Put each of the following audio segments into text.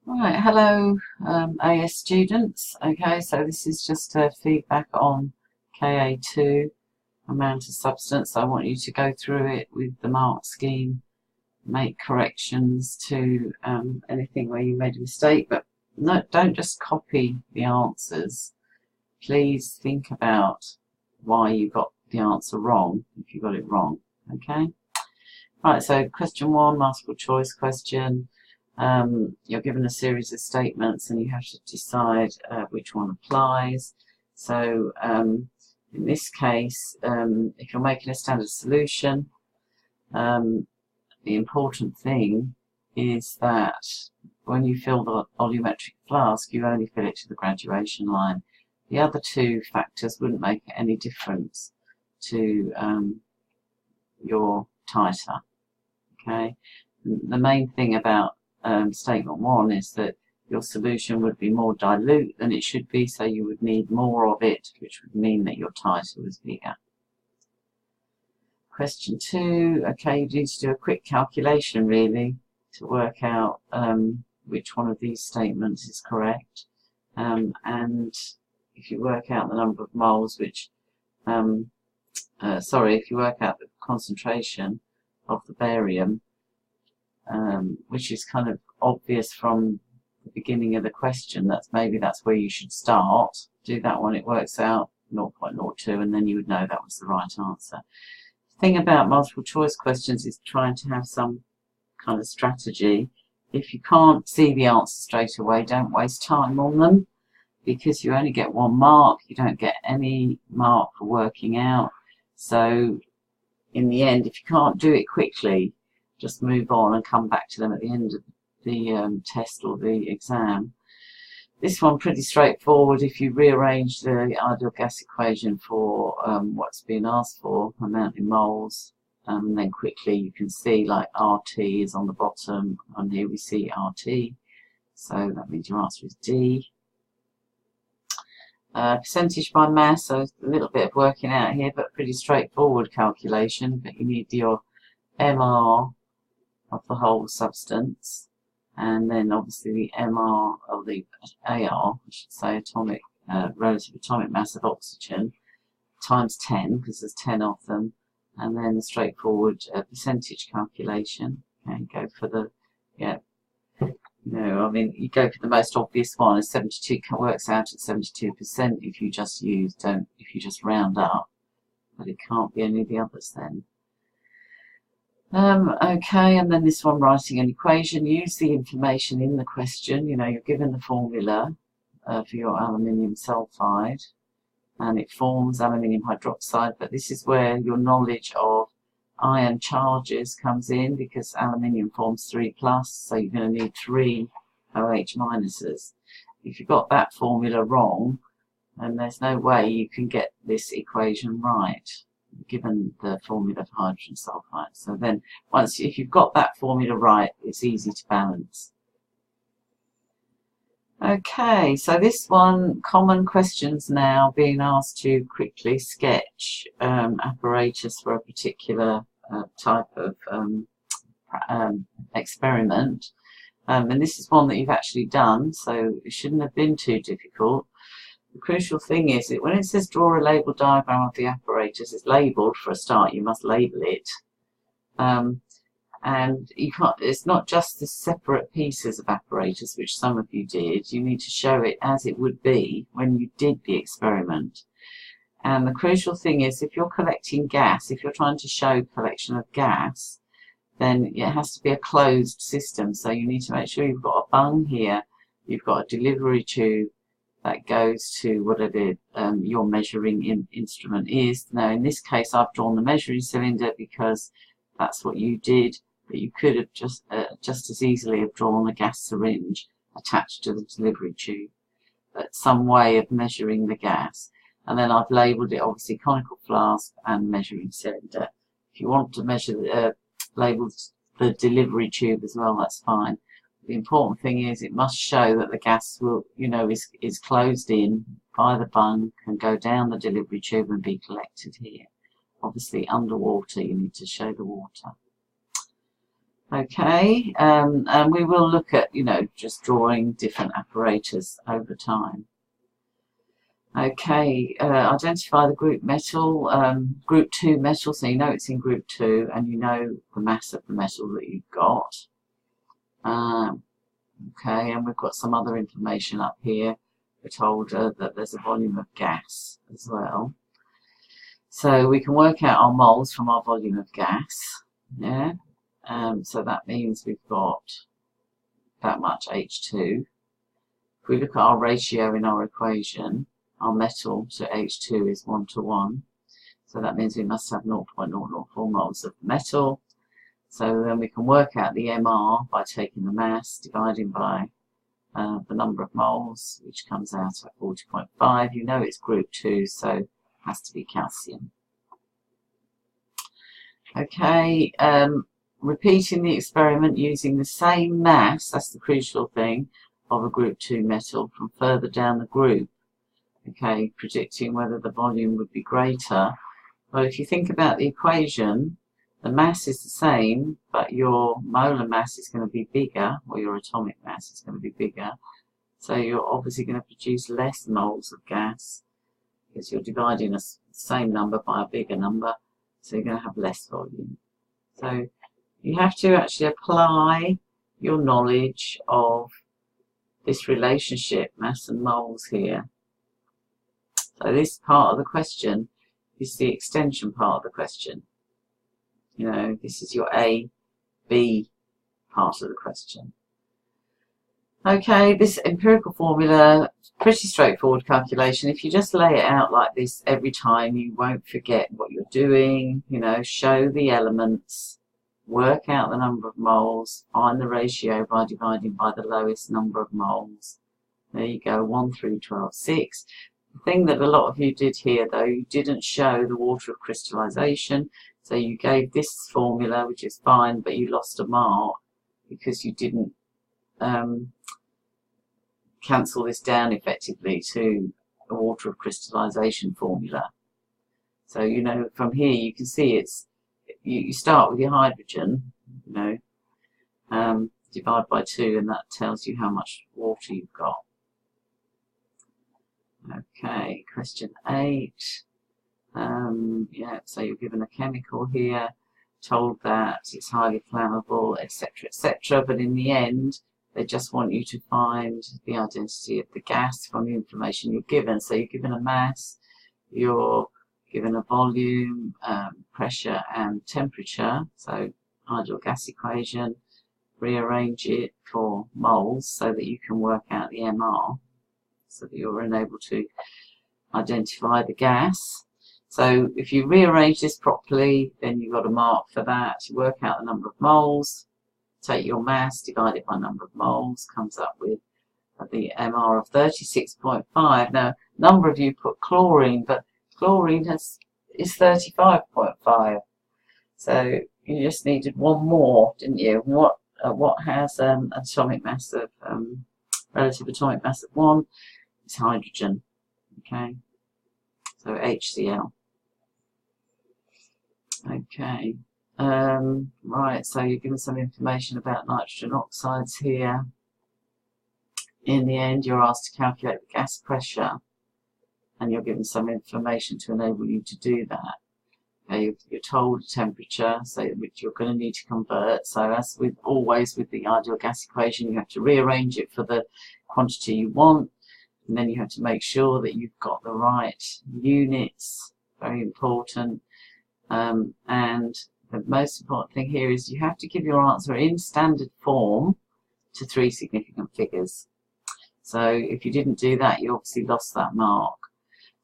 Right, hello AS students. Okay, so this is just a feedback on KA2 amount of substance. I want you to go through it with the mark scheme, make corrections to anything where you made a mistake, but no, don't just copy the answers. Please think about why you got the answer wrong if you got it wrong. Okay. Right, so question 1, multiple choice question. You're given a series of statements and you have to decide which one applies. So in this case, if you're making a standard solution, the important thing is that when you fill the volumetric flask, you only fill it to the graduation line. The other two factors wouldn't make any difference to your titer. Okay, the main thing about statement 1 is that your solution would be more dilute than it should be, so you would need more of it, which would mean that your titer was bigger. Question 2, okay, you need to do a quick calculation really to work out which one of these statements is correct, and if you work out the number of moles, which if you work out the concentration of the barium, which is kind of obvious from the beginning of the question, that's where you should start. Do that one, it works out 0.02, and then you would know that was the right answer. The thing about multiple choice questions is trying to have some kind of strategy. If you can't see the answer straight away, don't waste time on them, because you only get 1 mark. You don't get any mark for working out. So in the end, if you can't do it quickly, just move on and come back to them at the end of the test or the exam. This one pretty straightforward. If you rearrange the ideal gas equation for what's being asked for, amount in moles, then quickly you can see like RT is on the bottom, and here we see RT, so that means your answer is D. Percentage by mass, so a little bit of working out here, but pretty straightforward calculation. But you need your MR of the whole substance, and then obviously the MR of the AR, I should say, atomic relative atomic mass of oxygen, times 10, because there's 10 of them, and then the straightforward percentage calculation. Okay, go for the, you go for the most obvious one. Is 72 works out at 72% if you just round up, but it can't be any of the others then. Okay, and then this one, writing an equation. Use the information in the question. You're given the formula for your aluminium sulfide, and it forms aluminium hydroxide, but this is where your knowledge of ion charges comes in, because aluminium forms 3+, so you're going to need 3 OH minuses. If you got that formula wrong, then there's no way you can get this equation right, given the formula for hydrogen sulfide. So then, if you've got that formula right, it's easy to balance. Okay, so this one, common questions now, being asked to quickly sketch apparatus for a particular type of experiment. And this is one that you've actually done, so it shouldn't have been too difficult. The crucial thing is that when it says draw a label diagram of the apparatus, it's labelled for a start. You must label it, and you can't. It's not just the separate pieces of apparatus, which some of you did. You need to show it as it would be when you did the experiment. And the crucial thing is, if you're collecting gas, if you're trying to show collection of gas, then it has to be a closed system. So you need to make sure you've got a bung here, you've got a delivery tube that goes to whatever your measuring instrument is. Now in this case I've drawn the measuring cylinder because that's what you did, but you could have just as easily have drawn a gas syringe attached to the delivery tube, but some way of measuring the gas. And then I've labelled it obviously conical flask and measuring cylinder. If you want to measure label the delivery tube as well, that's fine. The important thing is it must show that the gas will, is closed in by the bung, can go down the delivery tube and be collected here. Obviously underwater, you need to show the water. Okay, and we will look at, just drawing different apparatus over time. Okay, identify the group metal, group 2 metal, so you know it's in group 2 and you know the mass of the metal that you've got. Okay, and we've got some other information up here. We're told that there's a volume of gas as well. So we can work out our moles from our volume of gas. Yeah. So that means we've got that much H2. If we look at our ratio in our equation, our metal to H2 is 1 to 1. So that means we must have 0.004 moles of metal. So then we can work out the MR by taking the mass, dividing by the number of moles, which comes out at 40.5. You know it's group 2, so it has to be calcium. Okay, repeating the experiment using the same mass, that's the crucial thing, of a group 2 metal from further down the group. Okay, predicting whether the volume would be greater. Well, if you think about the equation, the mass is the same, but your molar mass is going to be bigger, or your atomic mass is going to be bigger. So you're obviously going to produce less moles of gas, because you're dividing the same number by a bigger number, so you're going to have less volume. So you have to actually apply your knowledge of this relationship, mass and moles here. So this part of the question is the extension part of the question. This is your A, B part of the question. Okay, this empirical formula, pretty straightforward calculation. If you just lay it out like this every time, you won't forget what you're doing. Show the elements, work out the number of moles, find the ratio by dividing by the lowest number of moles. There you go, 1, 3, 12, 6. The thing that a lot of you did here, though, you didn't show the water of crystallization. So you gave this formula, which is fine, but you lost a mark because you didn't cancel this down effectively to the water of crystallization formula. So, from here you can see you start with your hydrogen, divide by 2, and that tells you how much water you've got. Okay, question 8. So you're given a chemical here, told that it's highly flammable, etc., etc. But in the end, they just want you to find the identity of the gas from the information you're given. So you're given a mass, you're given a volume, pressure, and temperature. So ideal gas equation, rearrange it for moles so that you can work out the MR, so that you're unable to identify the gas. So if you rearrange this properly, then you've got a mark for that. You work out the number of moles, take your mass, divide it by number of moles, comes up with the MR of 36.5. Now, a number of you put chlorine, but chlorine is 35.5. So you just needed one more, didn't you? What has atomic mass of relative atomic mass of 1? It's hydrogen. Okay, so HCl. Okay, right, so you're given some information about nitrogen oxides here. In the end, you're asked to calculate the gas pressure, and you're given some information to enable you to do that. Okay, you're told temperature, so which you're going to need to convert. So as with always with the ideal gas equation, you have to rearrange it for the quantity you want, and then you have to make sure that you've got the right units, very important. And the most important thing here is you have to give your answer in standard form to 3 significant figures. So if you didn't do that, you obviously lost that mark.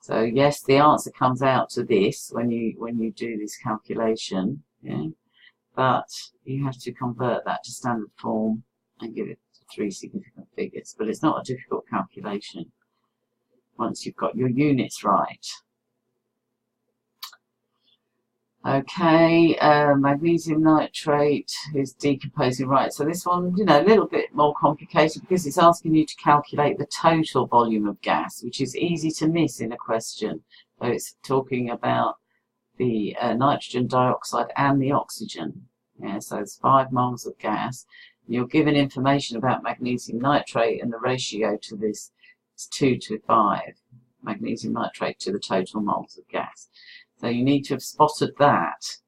So yes, the answer comes out to this when you do this calculation, yeah? But you have to convert that to standard form and give it 3 significant figures. But it's not a difficult calculation once you've got your units right. Okay, magnesium nitrate is decomposing, right. So this one, a little bit more complicated because it's asking you to calculate the total volume of gas, which is easy to miss in a question. So it's talking about the nitrogen dioxide and the oxygen. Yeah, so it's 5 moles of gas. You're given information about magnesium nitrate, and the ratio to this is 2 to 5 magnesium nitrate to the total moles of gas. So you need to have spotted that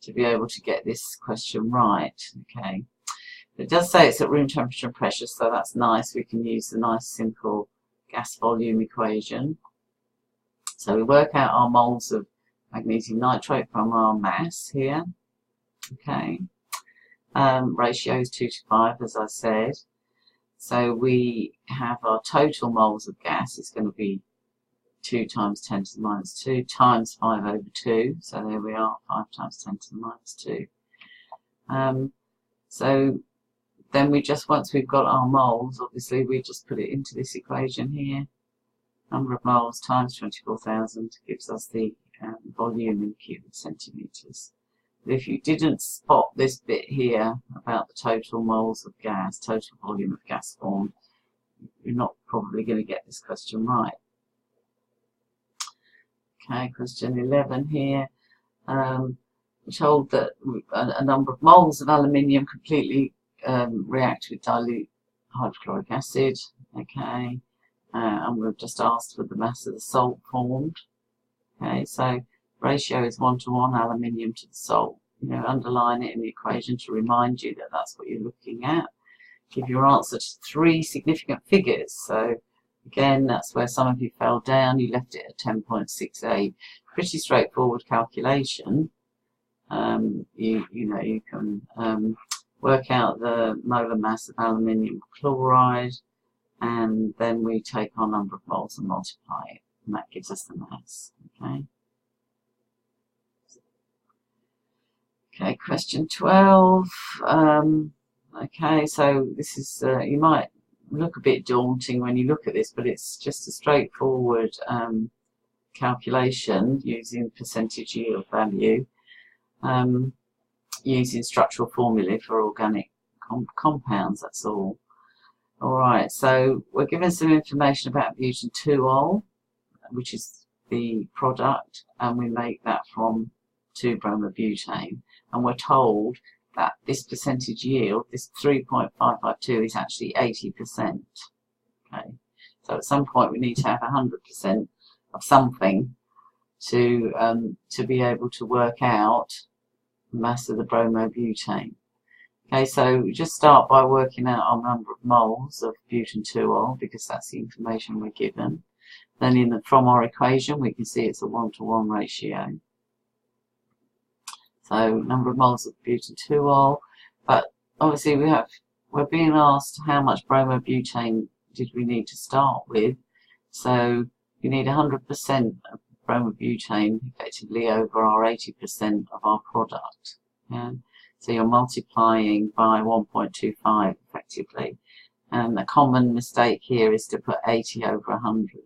to be able to get this question right. Okay. It does say it's at room temperature and pressure, so that's nice. We can use the nice simple gas volume equation. So we work out our moles of magnesium nitrate from our mass here. Okay. Ratio is 2 to 5, as I said. So we have our total moles of gas is going to be 2 times 10 to the minus 2 times 5 over 2. So there we are, 5 times 10 to the minus 2. So then we just, once we've got our moles, obviously we just put it into this equation here. Number of moles times 24,000 gives us the volume in cubic centimetres. If you didn't spot this bit here about the total moles of gas, total volume of gas formed, you're not probably going to get this question right. Okay, question 11 here. We're told that a number of moles of aluminium completely react with dilute hydrochloric acid. Okay, and we've just asked for the mass of the salt formed. Okay, so ratio is 1 to 1 aluminium to the salt. You know, underline it in the equation to remind you that that's what you're looking at. Give your answer to 3 significant figures. So again, that's where some of you fell down. You left it at 10.68. Pretty straightforward calculation. You know, you can work out the molar mass of aluminium chloride, and then we take our number of moles and multiply it, and that gives us the mass. Okay. Okay, question 12. Okay, so this is, you might look a bit daunting when you look at this, but it's just a straightforward calculation using percentage yield value, using structural formulae for organic compounds, that's all. Alright, so we're given some information about butanol, which is the product, and we make that from 2-bromobutane, and we're told that this percentage yield, this 3.552, is actually 80%. Okay, so at some point we need to have 100% of something to be able to work out the mass of the bromobutane. Okay, so we just start by working out our number of moles of butanol, because that's the information we're given. Then from our equation we can see it's a 1 to 1 ratio. So number of moles of butanol, but obviously we're being asked how much bromobutane did we need to start with. So you need 100% of bromobutane effectively over our 80% of our product. Yeah? So you're multiplying by 1.25 effectively. And the common mistake here is to put 80 over 100.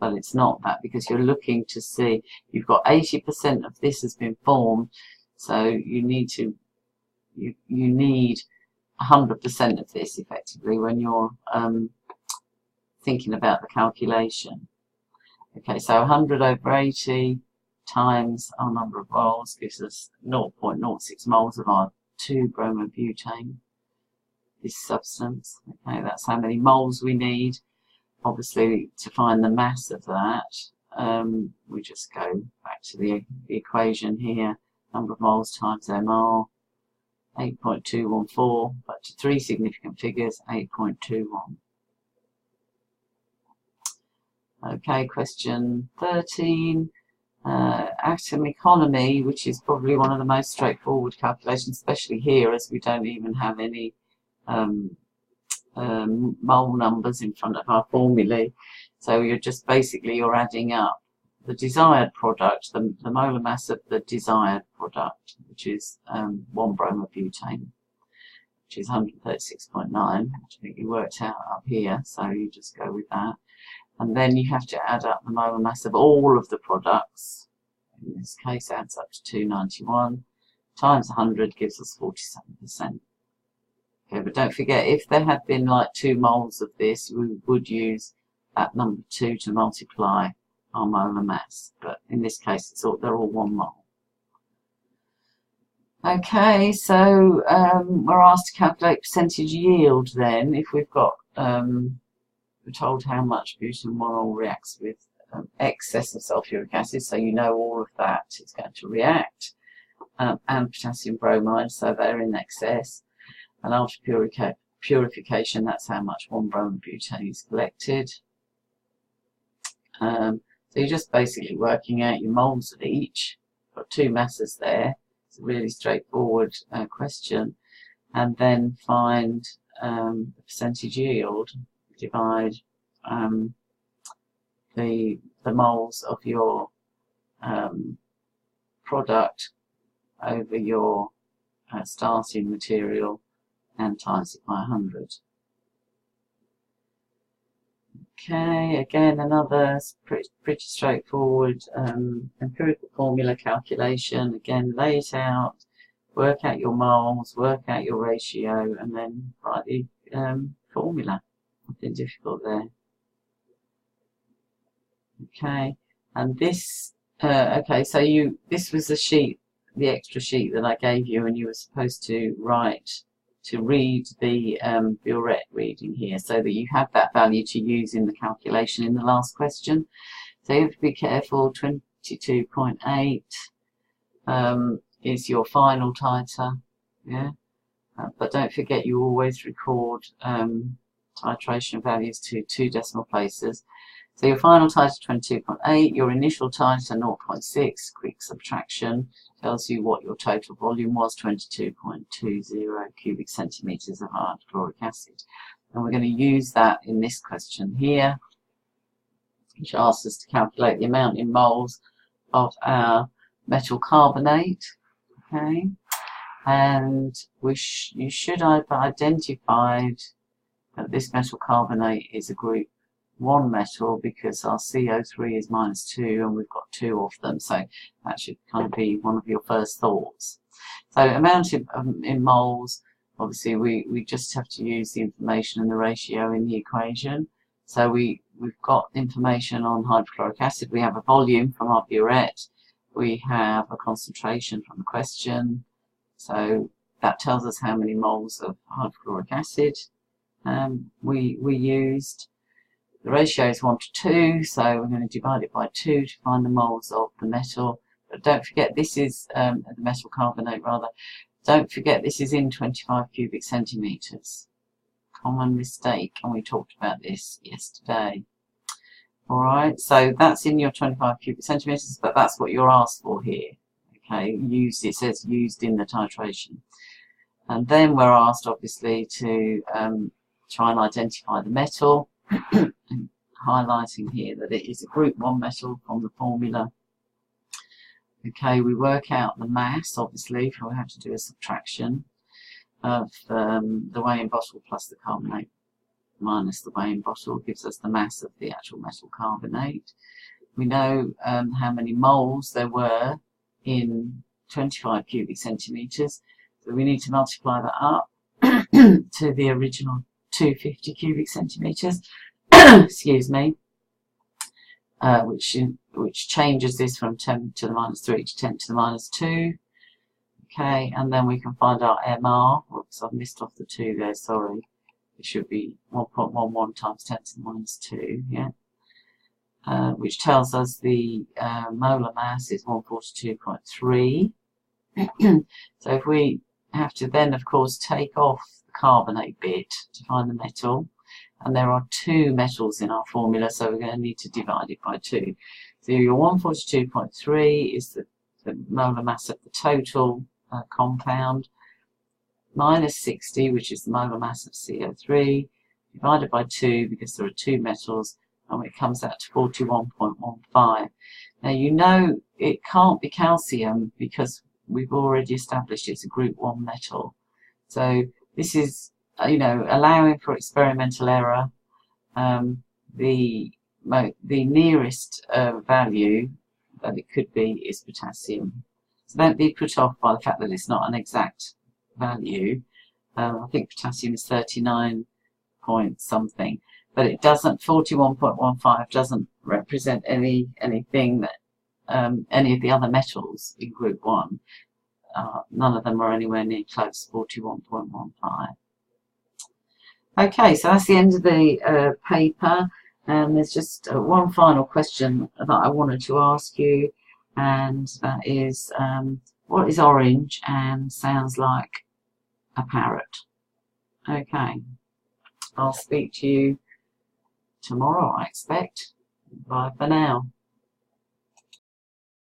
But it's not that, because you're looking to see you've got 80% of this has been formed, so you need 100% of this effectively when you're thinking about the calculation. Okay, so 100 over 80 times our number of moles gives us 0.06 moles of our 2-bromobutane, this substance. Okay, that's how many moles we need. Obviously, to find the mass of that, we just go back to the equation here. Number of moles times MR, 8.214, but to 3 significant figures, 8.21. Okay, question 13. Atom economy, which is probably one of the most straightforward calculations, especially here, as we don't even have any mole numbers in front of our formulae. So you're just basically adding up the desired product, the molar mass of the desired product, which is 1-bromobutane, which is 136.9, which I think you worked out up here, so you just go with that. And then you have to add up the molar mass of all of the products. In this case, adds up to 291 times 100 gives us 47%. Okay, but don't forget, if there had been like 2 moles of this, we would use that number 2 to multiply our molar mass. But in this case, they're all 1 mole. Okay, so we're asked to calculate percentage yield then if we've got, we're told how much butanol reacts with excess of sulfuric acid, so you know all of that is going to react, and potassium bromide, so they're in excess, and after purification, that's how much 1 bromobutane is collected. So you're just basically working out your moles of each. Got 2 masses there. It's a really straightforward question. And then find the percentage yield, divide the moles of your product over your starting material and times it by 100. Okay, again another pretty straightforward empirical formula calculation. Again, lay it out, work out your moles, work out your ratio, and then write the formula. Nothing difficult there. Okay, and this, okay, so this was the sheet, the extra sheet that I gave you, and you were supposed to read the burette reading here, so that you have that value to use in the calculation in the last question. So you have to be careful. 22.8 is your final titer, yeah. But don't forget, you always record titration values to 2 decimal places. So your final titer 22.8, your initial titer 0.6, quick subtraction tells you what your total volume was, 22.20 cubic centimetres of hydrochloric acid. And we're going to use that in this question here, which asks us to calculate the amount in moles of our metal carbonate. Okay, and you should have identified that this metal carbonate is a group 1 metal because our CO3 is -2 and we've got 2 of them, so that should kind of be one of your first thoughts. So amount in moles, obviously we just have to use the information and the ratio in the equation. So we've got information on hydrochloric acid, we have a volume from our burette, we have a concentration from the question, so that tells us how many moles of hydrochloric acid we used. The ratio is 1 to 2, so we're going to divide it by 2 to find the moles of the metal. But don't forget, this is the metal carbonate rather. Don't forget, this is in 25 cubic centimetres. Common mistake, and we talked about this yesterday. All right, so that's in your 25 cubic centimetres, but that's what you're asked for here. Okay, used. It says used in the titration, and then we're asked, obviously, to try and identify the metal. Highlighting here that it is a group 1 metal from the formula. Okay, we work out the mass, obviously, so we have to do a subtraction of the weighing bottle plus the carbonate minus the weighing bottle gives us the mass of the actual metal carbonate. We know how many moles there were in 25 cubic centimetres, so we need to multiply that up to the original 250 cubic centimetres, excuse me, which changes this from 10 to the -3 to 10 to the -2. Okay, and then we can find our MR. Whoops, I've missed off the 2 there, sorry. It should be 1.11 times 10 to the -2, yeah. Which tells us the molar mass is 142.3. So if we have to then, of course, take off the carbonate bit to find the metal, and there are 2 metals in our formula, so we're going to need to divide it by 2. So your 142.3 is the molar mass of the total compound, minus 60, which is the molar mass of CO3, divided by 2 because there are 2 metals, and it comes out to 41.15. Now you know it can't be calcium because we've already established it's a group 1 metal. So this is, you know, allowing for experimental error. The nearest value that it could be is potassium. So don't be put off by the fact that it's not an exact value. I think potassium is 39 point something, but it doesn't. 41.15 doesn't represent anything that any of the other metals in group 1. none of them are anywhere near close, 41.15. Okay, so that's the end of the paper. There's just one final question that I wanted to ask you, and that is, what is orange and sounds like a parrot? Okay, I'll speak to you tomorrow, I expect. Bye for now.